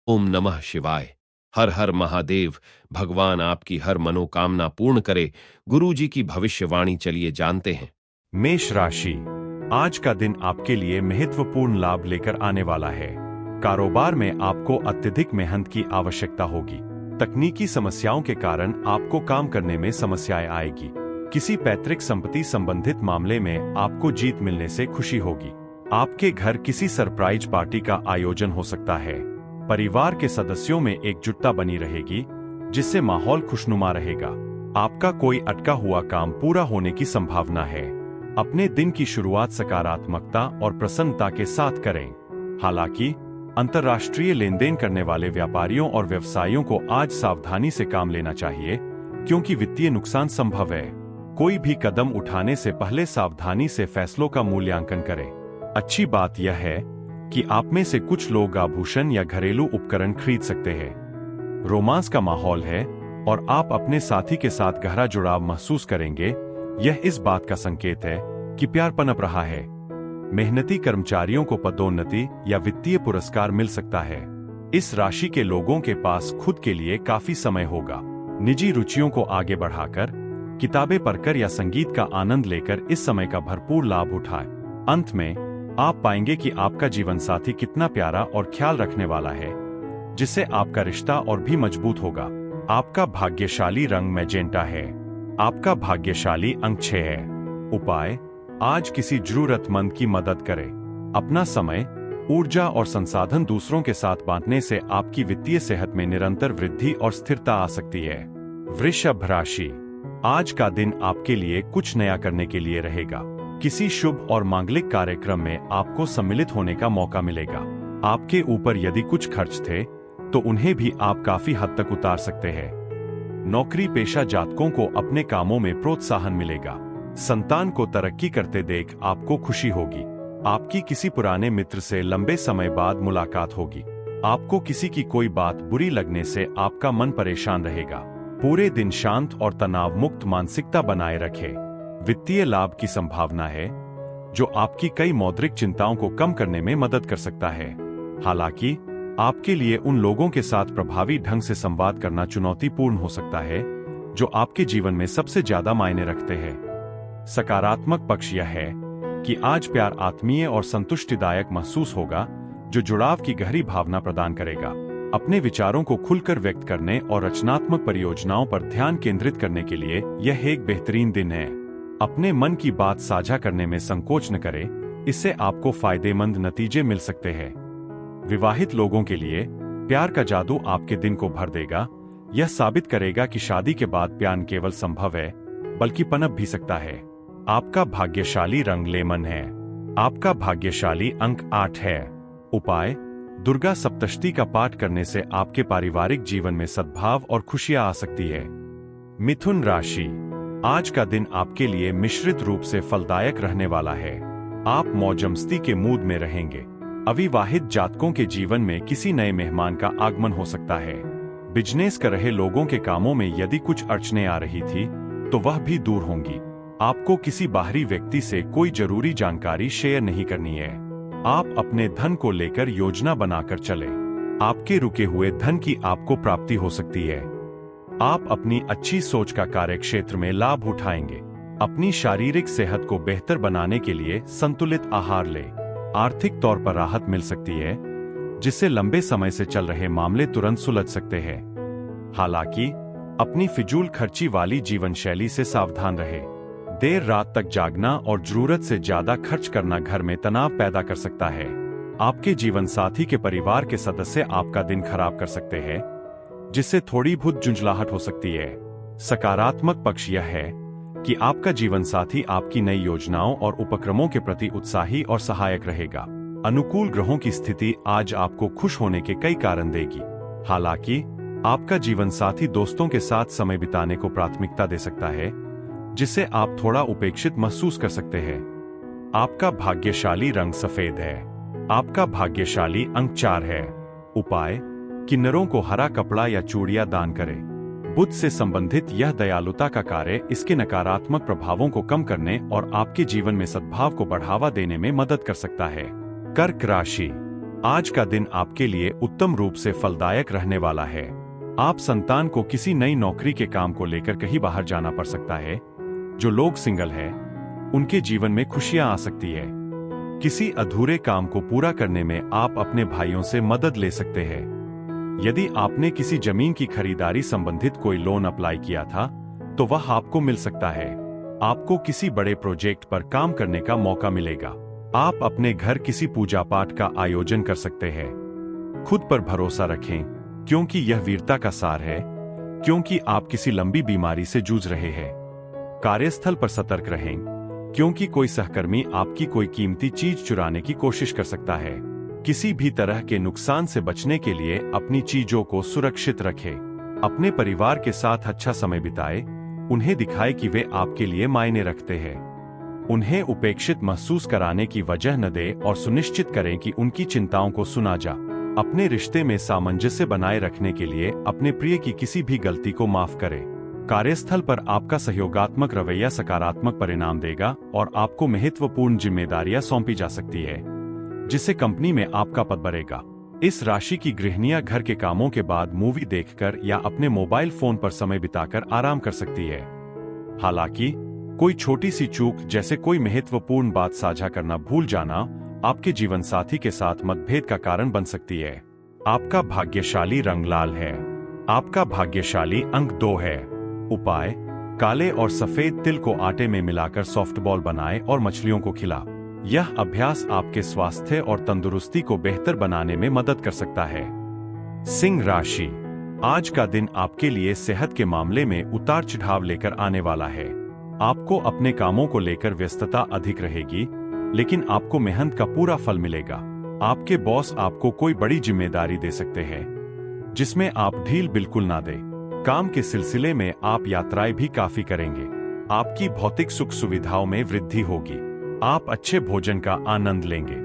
ओम नमः शिवाय। हर हर महादेव। भगवान आपकी हर मनोकामना पूर्ण करे। गुरु जी की भविष्यवाणी चलिए जानते हैं। मेष राशि। आज का दिन आपके लिए महत्वपूर्ण लाभ लेकर आने वाला है। कारोबार में आपको अत्यधिक मेहनत की आवश्यकता होगी। तकनीकी समस्याओं के कारण आपको काम करने में समस्याएं आएगी। किसी पैतृक संपत्ति संबंधित मामले में आपको जीत मिलने से खुशी होगी। आपके घर किसी सरप्राइज पार्टी का आयोजन हो सकता है। परिवार के सदस्यों में एकजुटता बनी रहेगी, जिससे माहौल खुशनुमा रहेगा। आपका कोई अटका हुआ काम पूरा होने की संभावना है। अपने दिन की शुरुआत सकारात्मकता और प्रसन्नता के साथ करें। हालांकि अंतर्राष्ट्रीय लेनदेन करने वाले व्यापारियों और व्यवसायियों को आज सावधानी से काम लेना चाहिए, क्योंकि वित्तीय नुकसान संभव है। कोई भी कदम उठाने से पहले सावधानी से फैसलों का मूल्यांकन करें। अच्छी बात यह है कि आप में से कुछ लोग आभूषण या घरेलू उपकरण खरीद सकते हैं। रोमांस का माहौल है और आप अपने साथी के साथ गहरा जुड़ाव महसूस करेंगे। यह इस बात का संकेत है कि प्यार पनप रहा है। मेहनती कर्मचारियों को पदोन्नति या वित्तीय पुरस्कार मिल सकता है। इस राशि के लोगों के पास खुद के लिए काफी समय होगा। निजी रुचियों को आगे बढ़ाकर, किताबें पढ़कर या संगीत का आनंद लेकर इस समय का भरपूर लाभ उठाएं। अंत में आप पाएंगे कि आपका जीवन साथी कितना प्यारा और ख्याल रखने वाला है, जिससे आपका रिश्ता और भी मजबूत होगा। आपका भाग्यशाली रंग मैजेंटा है। आपका भाग्यशाली अंक 6 है। उपाय: आज किसी जरूरतमंद की मदद करें। अपना समय, ऊर्जा और संसाधन दूसरों के साथ बांटने से आपकी वित्तीय सेहत में निरंतर वृद्धि और स्थिरता आ सकती है। वृषभ राशि। आज का दिन आपके लिए कुछ नया करने के लिए रहेगा। किसी शुभ और मांगलिक कार्यक्रम में आपको सम्मिलित होने का मौका मिलेगा। आपके ऊपर यदि कुछ खर्च थे, तो उन्हें भी आप काफी हद तक उतार सकते हैं। नौकरी पेशा जातकों को अपने कामों में प्रोत्साहन मिलेगा। संतान को तरक्की करते देख आपको खुशी होगी। आपकी किसी पुराने मित्र से लंबे समय बाद मुलाकात होगी। आपको किसी की कोई बात बुरी लगने से आपका मन परेशान रहेगा। पूरे दिन शांत और तनाव मुक्त मानसिकता बनाए रखें। वित्तीय लाभ की संभावना है, जो आपकी कई मौद्रिक चिंताओं को कम करने में मदद कर सकता है। हालांकि आपके लिए उन लोगों के साथ प्रभावी ढंग से संवाद करना चुनौतीपूर्ण हो सकता है, जो आपके जीवन में सबसे ज्यादा मायने रखते हैं। सकारात्मक पक्ष यह है कि आज प्यार आत्मीय और संतुष्टिदायक महसूस होगा, जो जुड़ाव की गहरी भावना प्रदान करेगा। अपने विचारों को खुलकर व्यक्त करने और रचनात्मक परियोजनाओं पर ध्यान केंद्रित करने के लिए यह एक बेहतरीन दिन है। अपने मन की बात साझा करने में संकोच न करें, इससे आपको फायदेमंद नतीजे मिल सकते हैं। विवाहित लोगों के लिए प्यार का जादू आपके दिन को भर देगा। यह साबित करेगा कि शादी के बाद प्यार न केवल संभव है, बल्कि पनप भी सकता है। आपका भाग्यशाली रंग लेमन है। आपका भाग्यशाली अंक 8 है। उपाय: दुर्गा सप्तशती का पाठ करने से आपके पारिवारिक जीवन में सद्भाव और खुशियां आ सकती है। मिथुन राशि। आज का दिन आपके लिए मिश्रित रूप से फलदायक रहने वाला है। आप मौजमस्ती के मूड में रहेंगे। अविवाहित जातकों के जीवन में किसी नए मेहमान का आगमन हो सकता है। बिजनेस कर रहे लोगों के कामों में यदि कुछ अड़चनें आ रही थी, तो वह भी दूर होंगी। आपको किसी बाहरी व्यक्ति से कोई जरूरी जानकारी शेयर नहीं करनी है। आप अपने धन को लेकर योजना बनाकर चलें। आपके रुके हुए धन की आपको प्राप्ति हो सकती है। आप अपनी अच्छी सोच का कार्यक्षेत्र में लाभ उठाएंगे। अपनी शारीरिक सेहत को बेहतर बनाने के लिए संतुलित आहार लें। आर्थिक तौर पर राहत मिल सकती है, जिससे लंबे समय से चल रहे मामले तुरंत सुलझ सकते हैं। हालांकि अपनी फिजूल खर्ची वाली जीवन शैली से सावधान रहें। देर रात तक जागना और जरूरत से ज्यादा खर्च करना घर में तनाव पैदा कर सकता है। आपके जीवन साथी के परिवार के सदस्य आपका दिन खराब कर सकते हैं, जिससे थोड़ी बहुत झुंझलाहट हो सकती है। सकारात्मक पक्ष यह है कि आपका जीवन साथी आपकी नई योजनाओं और उपक्रमों के प्रति उत्साही और सहायक रहेगा। अनुकूल ग्रहों की स्थिति आज आपको खुश होने के कई कारण देगी। हालांकि आपका जीवन साथी दोस्तों के साथ समय बिताने को प्राथमिकता दे सकता है, जिससे आप थोड़ा उपेक्षित महसूस कर सकते हैं। आपका भाग्यशाली रंग सफेद है। आपका भाग्यशाली अंक 4 है। उपाय: किन्नरों को हरा कपड़ा या चूड़ियां दान करें। बुध से संबंधित यह दयालुता का कार्य इसके नकारात्मक प्रभावों को कम करने और आपके जीवन में सद्भाव को बढ़ावा देने में मदद कर सकता है। कर्क राशि। आज का दिन आपके लिए उत्तम रूप से फलदायक रहने वाला है। आप संतान को किसी नई नौकरी के काम को लेकर कहीं बाहर जाना पड़ सकता है। जो लोग सिंगल हैं, उनके जीवन में खुशियां आ सकती है। किसी अधूरे काम को पूरा करने में आप अपने भाइयों से मदद ले सकते हैं। यदि आपने किसी जमीन की खरीदारी संबंधित कोई लोन अप्लाई किया था, तो वह आपको मिल सकता है। आपको किसी बड़े प्रोजेक्ट पर काम करने का मौका मिलेगा। आप अपने घर किसी पूजा पाठ का आयोजन कर सकते हैं। खुद पर भरोसा रखें, क्योंकि यह वीरता का सार है, क्योंकि आप किसी लंबी बीमारी से जूझ रहे हैं। कार्यस्थल पर सतर्क रहें, क्योंकि कोई सहकर्मी आपकी कोई कीमती चीज चुराने की कोशिश कर सकता है। किसी भी तरह के नुकसान से बचने के लिए अपनी चीजों को सुरक्षित रखें। अपने परिवार के साथ अच्छा समय बिताएं, उन्हें दिखाएं कि वे आपके लिए मायने रखते हैं। उन्हें उपेक्षित महसूस कराने की वजह न दें और सुनिश्चित करें कि उनकी चिंताओं को सुना जा। अपने रिश्ते में सामंजस्य बनाए रखने के लिए अपने प्रिय की किसी भी गलती को माफ करें। कार्यस्थल पर आपका सहयोगात्मक रवैया सकारात्मक परिणाम देगा और आपको महत्वपूर्ण जिम्मेदारियां सौंपी जा सकती है, जिससे कंपनी में आपका पद बढ़ेगा। इस राशि की गृहिणियां घर के कामों के बाद मूवी देखकर या अपने मोबाइल फोन पर समय बिताकर आराम कर सकती है। हालांकि कोई छोटी सी चूक, जैसे कोई महत्वपूर्ण बात साझा करना भूल जाना, आपके जीवन साथी के साथ मतभेद का कारण बन सकती है। आपका भाग्यशाली रंग लाल है। आपका भाग्यशाली अंक 2 है। उपाय: काले और सफेद तिल को आटे में मिलाकर सॉफ्टबॉल बनाएं और मछलियों को खिला। यह अभ्यास आपके स्वास्थ्य और तंदुरुस्ती को बेहतर बनाने में मदद कर सकता है। सिंह राशि: आज का दिन आपके लिए सेहत के मामले में उतार चढ़ाव लेकर आने वाला है। आपको अपने कामों को लेकर व्यस्तता अधिक रहेगी, लेकिन आपको मेहनत का पूरा फल मिलेगा। आपके बॉस आपको कोई बड़ी जिम्मेदारी दे सकते हैं, जिसमें आप ढील बिल्कुल ना दें। काम के सिलसिले में आप यात्राएं भी काफी करेंगे। आपकी भौतिक सुख सुविधाओं में वृद्धि होगी। आप अच्छे भोजन का आनंद लेंगे।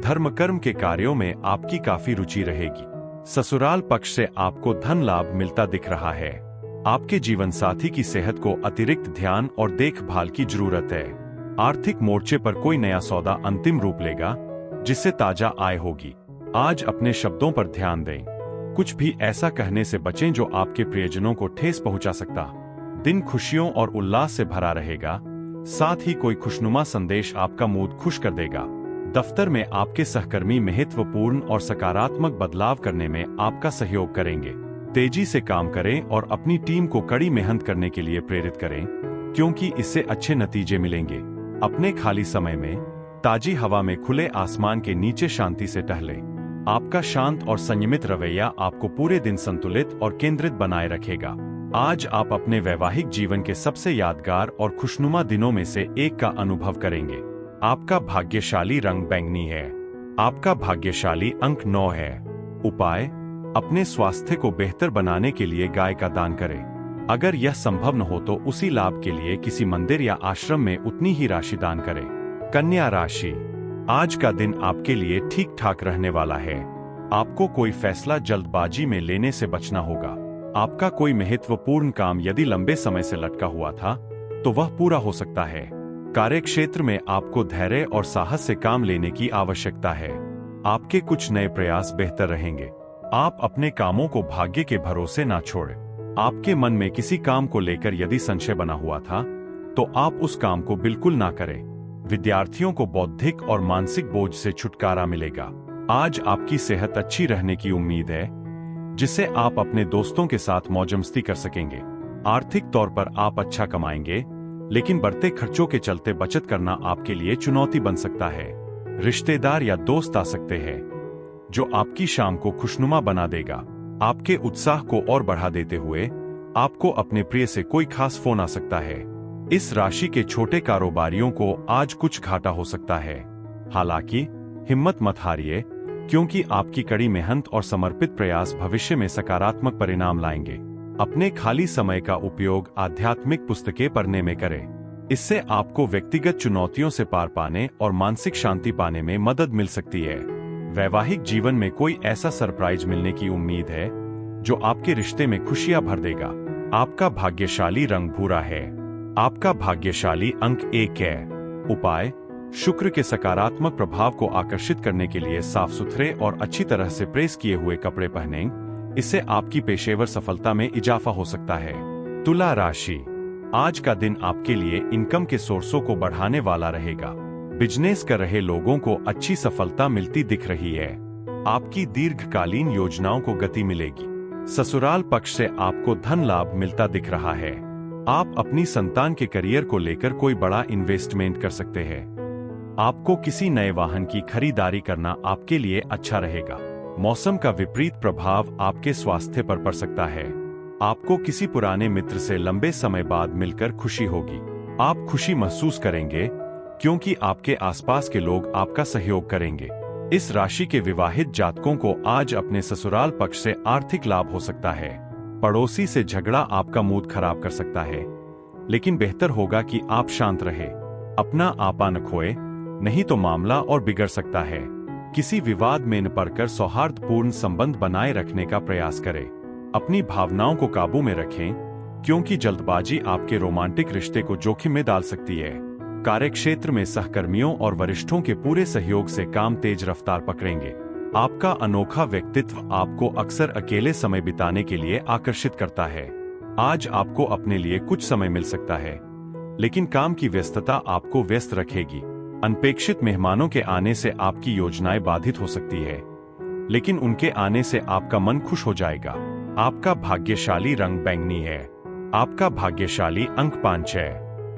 धर्म कर्म के कार्यों में आपकी काफी रुचि रहेगी। ससुराल पक्ष से आपको धन लाभ मिलता दिख रहा है। आपके जीवन साथी की सेहत को अतिरिक्त ध्यान और देखभाल की जरूरत है। आर्थिक मोर्चे पर कोई नया सौदा अंतिम रूप लेगा, जिससे ताजा आय होगी। आज अपने शब्दों पर ध्यान दें। कुछ भी ऐसा कहने से बचें जो आपके प्रियजनों को ठेस पहुंचा सकता। दिन खुशियों और उल्लास से भरा रहेगा। साथ ही कोई खुशनुमा संदेश आपका मूड खुश कर देगा। दफ्तर में आपके सहकर्मी महत्वपूर्ण और सकारात्मक बदलाव करने में आपका सहयोग करेंगे। तेजी से काम करें और अपनी टीम को कड़ी मेहनत करने के लिए प्रेरित करें, क्योंकि इससे अच्छे नतीजे मिलेंगे। अपने खाली समय में ताजी हवा में खुले आसमान के नीचे शांति से टहलें। आपका शांत और संयमित रवैया आपको पूरे दिन संतुलित और केंद्रित बनाए रखेगा। आज आप अपने वैवाहिक जीवन के सबसे यादगार और खुशनुमा दिनों में से एक का अनुभव करेंगे। आपका भाग्यशाली रंग बैंगनी है। आपका भाग्यशाली अंक 9 है। उपाय: अपने स्वास्थ्य को बेहतर बनाने के लिए गाय का दान करें। अगर यह संभव न हो तो उसी लाभ के लिए किसी मंदिर या आश्रम में उतनी ही राशि दान करें। कन्या राशि: आज का दिन आपके लिए ठीक ठाक रहने वाला है। आपको कोई फैसला जल्दबाजी में लेने से बचना होगा। आपका कोई महत्वपूर्ण काम यदि लंबे समय से लटका हुआ था, तो वह पूरा हो सकता है। कार्यक्षेत्र में आपको धैर्य और साहस से काम लेने की आवश्यकता है। आपके कुछ नए प्रयास बेहतर रहेंगे। आप अपने कामों को भाग्य के भरोसे ना छोड़ें। आपके मन में किसी काम को लेकर यदि संशय बना हुआ था, तो आप उस काम को बिल्कुल ना करें। विद्यार्थियों को बौद्धिक और मानसिक बोझ से छुटकारा मिलेगा। आज आपकी सेहत अच्छी रहने की उम्मीद है, जिससे आप अपने दोस्तों के साथ मौज-मस्ती कर सकेंगे। आर्थिक तौर पर आप अच्छा कमाएंगे, लेकिन बढ़ते खर्चों के चलते बचत करना आपके लिए चुनौती बन सकता है। रिश्तेदार या दोस्त आ सकते हैं, जो आपकी शाम को खुशनुमा बना देगा। आपके उत्साह को और बढ़ा देते हुए आपको अपने प्रिय से कोई खास फोन आ सकता है। इस राशि के छोटे कारोबारियों को आज कुछ घाटा हो सकता है। हालांकि हिम्मत मत हारिए, क्योंकि आपकी कड़ी मेहनत और समर्पित प्रयास भविष्य में सकारात्मक परिणाम लाएंगे। अपने खाली समय का उपयोग आध्यात्मिक पुस्तकें पढ़ने में करें। इससे आपको व्यक्तिगत चुनौतियों से पार पाने और मानसिक शांति पाने में मदद मिल सकती है। वैवाहिक जीवन में कोई ऐसा सरप्राइज मिलने की उम्मीद है, जो आपके रिश्ते में खुशियां भर देगा। आपका भाग्यशाली रंग भूरा है। आपका भाग्यशाली अंक 1 है। उपाय: शुक्र के सकारात्मक प्रभाव को आकर्षित करने के लिए साफ सुथरे और अच्छी तरह से प्रेस किए हुए कपड़े पहनें। इससे आपकी पेशेवर सफलता में इजाफा हो सकता है। तुला राशि, आज का दिन आपके लिए इनकम के सोर्सों को बढ़ाने वाला रहेगा। बिजनेस कर रहे लोगों को अच्छी सफलता मिलती दिख रही है। आपकी दीर्घकालीन योजनाओं को गति मिलेगी। ससुराल पक्ष से आपको धन लाभ मिलता दिख रहा है। आप अपनी संतान के करियर को लेकर कोई बड़ा इन्वेस्टमेंट कर सकते हैं। आपको किसी नए वाहन की खरीदारी करना आपके लिए अच्छा रहेगा। मौसम का विपरीत प्रभाव आपके स्वास्थ्य पर पड़ सकता है। आपको किसी पुराने मित्र से लंबे समय बाद मिलकर खुशी होगी। आप खुशी महसूस करेंगे क्योंकि आपके आसपास के लोग आपका सहयोग करेंगे। इस राशि के विवाहित जातकों को आज अपने ससुराल पक्ष से आर्थिक लाभ हो सकता है। पड़ोसी से झगड़ा आपका मूड खराब कर सकता है, लेकिन बेहतर होगा कि आप शांत रहे, अपना आपा न खोए, नहीं तो मामला और बिगड़ सकता है। किसी विवाद में न पड़कर सौहार्दपूर्ण संबंध बनाए रखने का प्रयास करें। अपनी भावनाओं को काबू में रखें, क्योंकि जल्दबाजी आपके रोमांटिक रिश्ते को जोखिम में डाल सकती है। कार्यक्षेत्र में सहकर्मियों और वरिष्ठों के पूरे सहयोग से काम तेज रफ्तार पकड़ेंगे। आपका अनोखा व्यक्तित्व आपको अक्सर अकेले समय बिताने के लिए आकर्षित करता है। आज आपको अपने लिए कुछ समय मिल सकता है, लेकिन काम की व्यस्तता आपको व्यस्त रखेगी। अनपेक्षित मेहमानों के आने से आपकी योजनाएं बाधित हो सकती है, लेकिन उनके आने से आपका मन खुश हो जाएगा। आपका भाग्यशाली रंग बैंगनी है। आपका भाग्यशाली अंक 5 है।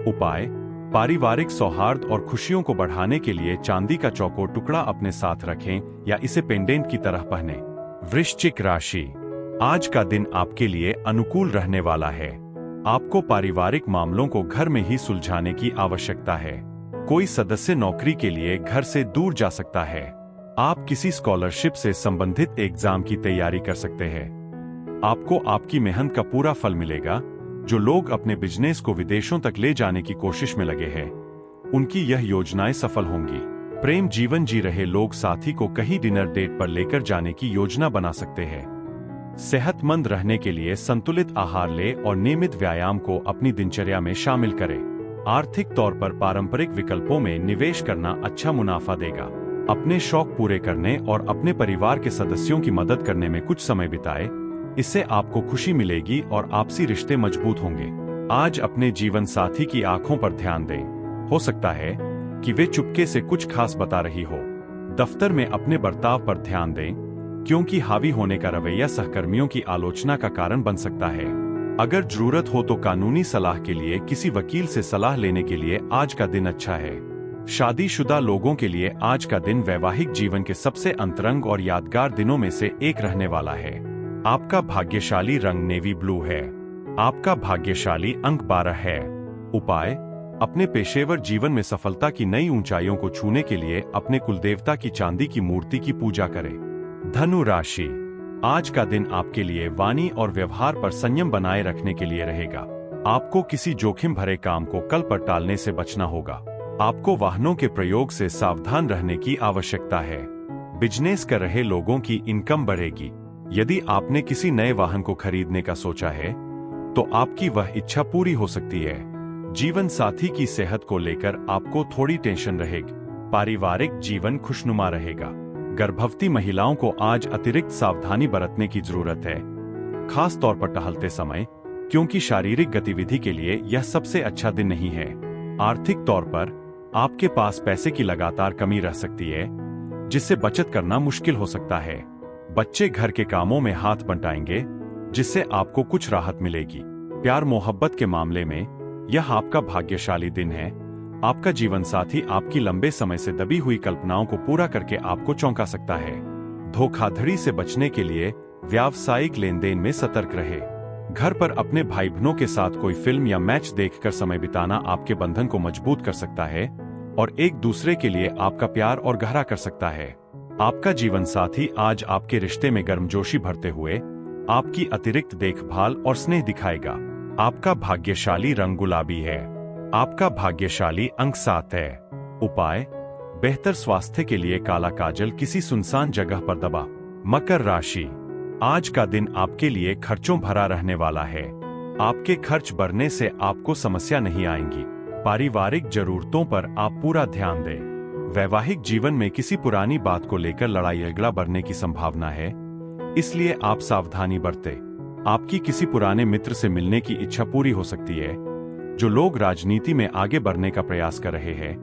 उपाय, पारिवारिक सौहार्द और खुशियों को बढ़ाने के लिए चांदी का चौकोर टुकड़ा अपने साथ रखें या इसे पेंडेंट की तरह पहनें। वृश्चिक राशि, आज का दिन आपके लिए अनुकूल रहने वाला है। आपको पारिवारिक मामलों को घर में ही सुलझाने की आवश्यकता है। कोई सदस्य नौकरी के लिए घर से दूर जा सकता है। आप किसी स्कॉलरशिप से संबंधित एग्जाम की तैयारी कर सकते हैं। आपको आपकी मेहनत का पूरा फल मिलेगा। जो लोग अपने बिजनेस को विदेशों तक ले जाने की कोशिश में लगे हैं, उनकी यह योजनाएं सफल होंगी। प्रेम जीवन जी रहे लोग साथी को कहीं डिनर डेट पर लेकर जाने की योजना बना सकते हैं। सेहतमंद रहने के लिए संतुलित आहार लें और नियमित व्यायाम को अपनी दिनचर्या में शामिल करें। आर्थिक तौर पर पारंपरिक विकल्पों में निवेश करना अच्छा मुनाफा देगा। अपने शौक पूरे करने और अपने परिवार के सदस्यों की मदद करने में कुछ समय बिताएं। इससे आपको खुशी मिलेगी और आपसी रिश्ते मजबूत होंगे। आज अपने जीवन साथी की आंखों पर ध्यान दें। हो सकता है कि वे चुपके से कुछ खास बता रही हो। दफ्तर में अपने बर्ताव पर ध्यान दें, क्योंकि हावी होने का रवैया सहकर्मियों की आलोचना का कारण बन सकता है। अगर जरूरत हो तो कानूनी सलाह के लिए किसी वकील से सलाह लेने के लिए आज का दिन अच्छा है। शादीशुदा लोगों के लिए आज का दिन वैवाहिक जीवन के सबसे अंतरंग और यादगार दिनों में से एक रहने वाला है। आपका भाग्यशाली रंग नेवी ब्लू है। आपका भाग्यशाली अंक 12 है। उपाय, अपने पेशेवर जीवन में सफलता की नई ऊंचाइयों को छूने के लिए अपने कुलदेवता की चांदी की मूर्ति की पूजा करें। धनु राशि, आज का दिन आपके लिए वाणी और व्यवहार पर संयम बनाए रखने के लिए रहेगा। आपको किसी जोखिम भरे काम को कल पर टालने से बचना होगा। आपको वाहनों के प्रयोग से सावधान रहने की आवश्यकता है। बिजनेस कर रहे लोगों की इनकम बढ़ेगी। यदि आपने किसी नए वाहन को खरीदने का सोचा है, तो आपकी वह इच्छा पूरी हो सकती है। जीवन साथी की सेहत को लेकर आपको थोड़ी टेंशन रहेगी। पारिवारिक जीवन खुशनुमा रहेगा। गर्भवती महिलाओं को आज अतिरिक्त सावधानी बरतने की जरूरत है, खास तौर पर टहलते समय, क्योंकि शारीरिक गतिविधि के लिए यह सबसे अच्छा दिन नहीं है। आर्थिक तौर पर आपके पास पैसे की लगातार कमी रह सकती है, जिससे बचत करना मुश्किल हो सकता है। बच्चे घर के कामों में हाथ बंटाएंगे, जिससे आपको कुछ राहत मिलेगी। प्यार मोहब्बत के मामले में यह आपका भाग्यशाली दिन है। आपका जीवन साथी आपकी लंबे समय से दबी हुई कल्पनाओं को पूरा करके आपको चौंका सकता है। धोखाधड़ी से बचने के लिए व्यावसायिक लेनदेन में सतर्क रहे। घर पर अपने भाई बहनों के साथ कोई फिल्म या मैच देखकर समय बिताना आपके बंधन को मजबूत कर सकता है और एक दूसरे के लिए आपका प्यार और गहरा कर सकता है। आपका जीवन साथी आज आपके रिश्ते में गर्मजोशी भरते हुए आपकी अतिरिक्त देखभाल और स्नेह दिखाएगा। आपका भाग्यशाली रंग गुलाबी है। आपका भाग्यशाली अंक 7 है। उपाय, बेहतर स्वास्थ्य के लिए काला काजल किसी सुनसान जगह पर दबा। मकर राशि, आज का दिन आपके लिए खर्चों भरा रहने वाला है। आपके खर्च बढ़ने से आपको समस्या नहीं आएंगी, पारिवारिक जरूरतों पर आप पूरा ध्यान दें। वैवाहिक जीवन में किसी पुरानी बात को लेकर लड़ाई झगड़ा बढ़ने की संभावना है, इसलिए आप सावधानी बरतें। आपकी किसी पुराने मित्र से मिलने की इच्छा पूरी हो सकती है। जो लोग राजनीति में आगे बढ़ने का प्रयास कर रहे हैं,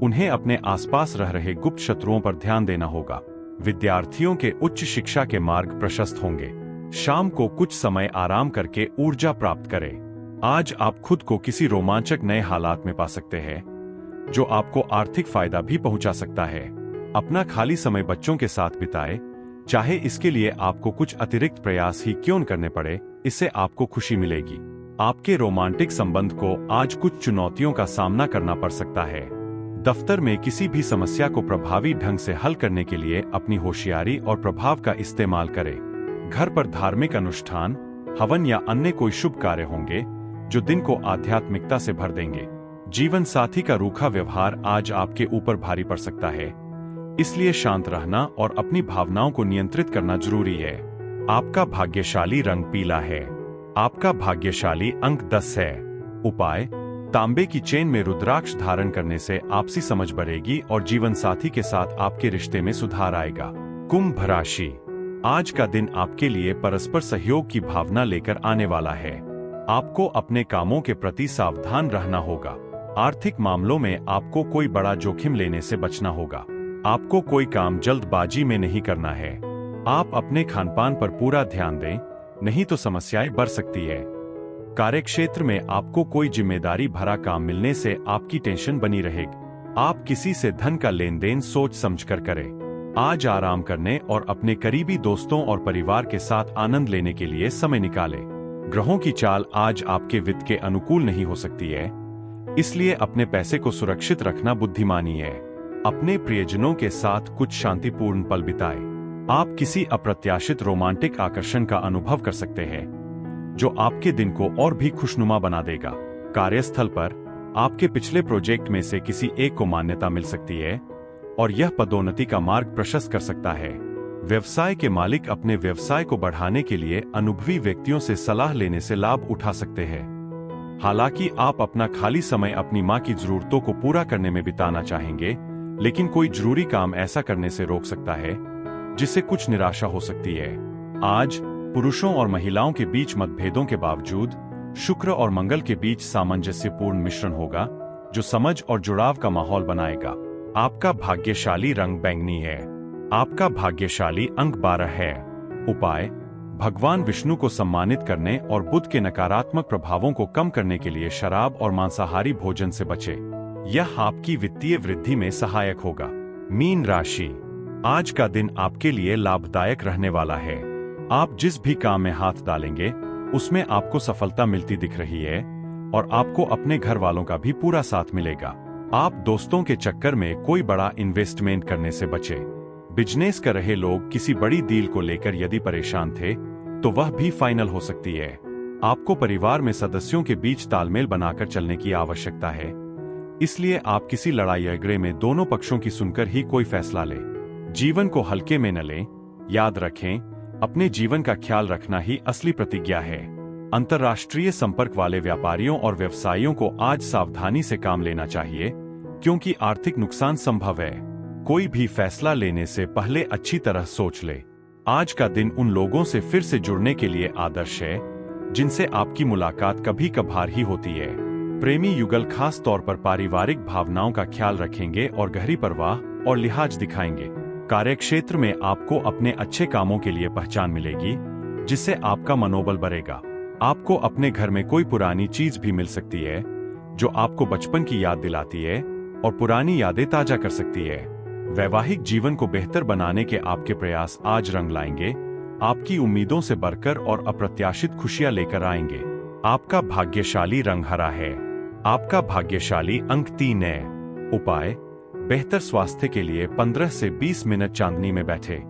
उन्हें अपने आसपास रह रहे गुप्त शत्रुओं पर ध्यान देना होगा। विद्यार्थियों के उच्च शिक्षा के मार्ग प्रशस्त होंगे। शाम को कुछ समय आराम करके ऊर्जा प्राप्त करें। आज आप खुद को किसी रोमांचक नए हालात में पा सकते हैं, जो आपको आर्थिक फायदा भी पहुंचा सकता है। अपना खाली समय बच्चों के साथ बिताएं, चाहे इसके लिए आपको कुछ अतिरिक्त प्रयास ही क्यों न करने पड़े, इससे आपको खुशी मिलेगी। आपके रोमांटिक संबंध को आज कुछ चुनौतियों का सामना करना पड़ सकता है। दफ्तर में किसी भी समस्या को प्रभावी ढंग से हल करने के लिए अपनी होशियारी और प्रभाव का इस्तेमाल करें। घर पर धार्मिक अनुष्ठान, हवन या अन्य कोई शुभ कार्य होंगे जो दिन को आध्यात्मिकता से भर देंगे। जीवन साथी का रूखा व्यवहार आज आपके ऊपर भारी पड़ सकता है, इसलिए शांत रहना और अपनी भावनाओं को नियंत्रित करना जरूरी है। आपका भाग्यशाली रंग पीला है। आपका भाग्यशाली अंक 10 है। उपाय: तांबे की चेन में रुद्राक्ष धारण करने से आपसी समझ बढ़ेगी और जीवन साथी के साथ आपके रिश्ते में सुधार आएगा। कुंभ राशि, आज का दिन आपके लिए परस्पर सहयोग की भावना लेकर आने वाला है। आपको अपने कामों के प्रति सावधान रहना होगा। आर्थिक मामलों में आपको कोई बड़ा जोखिम लेने से बचना होगा। आपको कोई काम जल्दबाजी में नहीं करना है। आप अपने खानपान पर पूरा ध्यान दें, नहीं तो समस्याएं बढ़ सकती है। कार्यक्षेत्र में आपको कोई जिम्मेदारी भरा काम मिलने से आपकी टेंशन बनी रहेगी। आप किसी से धन का लेन देन सोच समझकर करें। आज आराम करने और अपने करीबी दोस्तों और परिवार के साथ आनंद लेने के लिए समय निकालें। ग्रहों की चाल आज आपके वित्त के अनुकूल नहीं हो सकती है, इसलिए अपने पैसे को सुरक्षित रखना बुद्धिमानी है। अपने प्रियजनों के साथ कुछ शांतिपूर्ण पल बिताएं। आप किसी अप्रत्याशित रोमांटिक आकर्षण का अनुभव कर सकते हैं, जो आपके दिन को और भी खुशनुमा बना देगा। कार्यस्थल पर आपके पिछले प्रोजेक्ट में से किसी एक को मान्यता मिल सकती है और यह पदोन्नति का मार्ग प्रशस्त कर सकता है। व्यवसाय के मालिक अपने व्यवसाय को बढ़ाने के लिए अनुभवी व्यक्तियों से सलाह लेने से लाभ उठा सकते हैं। हालांकि आप अपना खाली समय अपनी मां की जरूरतों को पूरा करने में बिताना चाहेंगे, लेकिन कोई जरूरी काम ऐसा करने से रोक सकता है जिससे कुछ निराशा हो सकती है। आज पुरुषों और महिलाओं के बीच मतभेदों के बावजूद शुक्र और मंगल के बीच सामंजस्यपूर्ण मिश्रण होगा, जो समझ और जुड़ाव का माहौल बनाएगा। आपका भाग्यशाली रंग बैंगनी है। आपका भाग्यशाली अंक 12 है। उपाय: भगवान विष्णु को सम्मानित करने और बुध के नकारात्मक प्रभावों को कम करने के लिए शराब और मांसाहारी भोजन से बचें। यह आपकी वित्तीय वृद्धि में सहायक होगा। मीन राशि, आज का दिन आपके लिए लाभदायक रहने वाला है। आप जिस भी काम में हाथ डालेंगे, उसमें आपको सफलता मिलती दिख रही है और आपको अपने घर वालों का भी पूरा साथ मिलेगा। आप दोस्तों के चक्कर में कोई बड़ा इन्वेस्टमेंट करने से बचें। बिजनेस कर रहे लोग किसी बड़ी डील को लेकर यदि परेशान थे, तो वह भी फाइनल हो सकती है। आपको परिवार में सदस्यों के बीच तालमेल बनाकर चलने की आवश्यकता है, इसलिए आप किसी लड़ाई झगड़े में दोनों पक्षों की सुनकर ही कोई फैसला लें। जीवन को हल्के में न लें। याद रखें, अपने जीवन का ख्याल रखना ही असली प्रतिज्ञा है। अंतर्राष्ट्रीय संपर्क वाले व्यापारियों और व्यवसायियों को आज सावधानी से काम लेना चाहिए, क्योंकि आर्थिक नुकसान संभव है। कोई भी फैसला लेने से पहले अच्छी तरह सोच ले। आज का दिन उन लोगों से फिर से जुड़ने के लिए आदर्श है, जिनसे आपकी मुलाकात कभी कभार ही होती है। प्रेमी युगल खास तौर पर पारिवारिक भावनाओं का ख्याल रखेंगे और गहरी परवाह और लिहाज दिखाएंगे। कार्यक्षेत्र में आपको अपने अच्छे कामों के लिए पहचान मिलेगी, जिससे आपका मनोबल बढ़ेगा। आपको अपने घर में कोई पुरानी चीज भी मिल सकती है, जो आपको बचपन की याद दिलाती है और पुरानी यादें ताजा कर सकती है। वैवाहिक जीवन को बेहतर बनाने के आपके प्रयास आज रंग लाएंगे, आपकी उम्मीदों से बढ़कर और अप्रत्याशित खुशियां लेकर आएंगे। आपका भाग्यशाली रंग हरा है। आपका भाग्यशाली अंक 3 है। उपाय: बेहतर स्वास्थ्य के लिए 15 से 20 मिनट चांदनी में बैठे।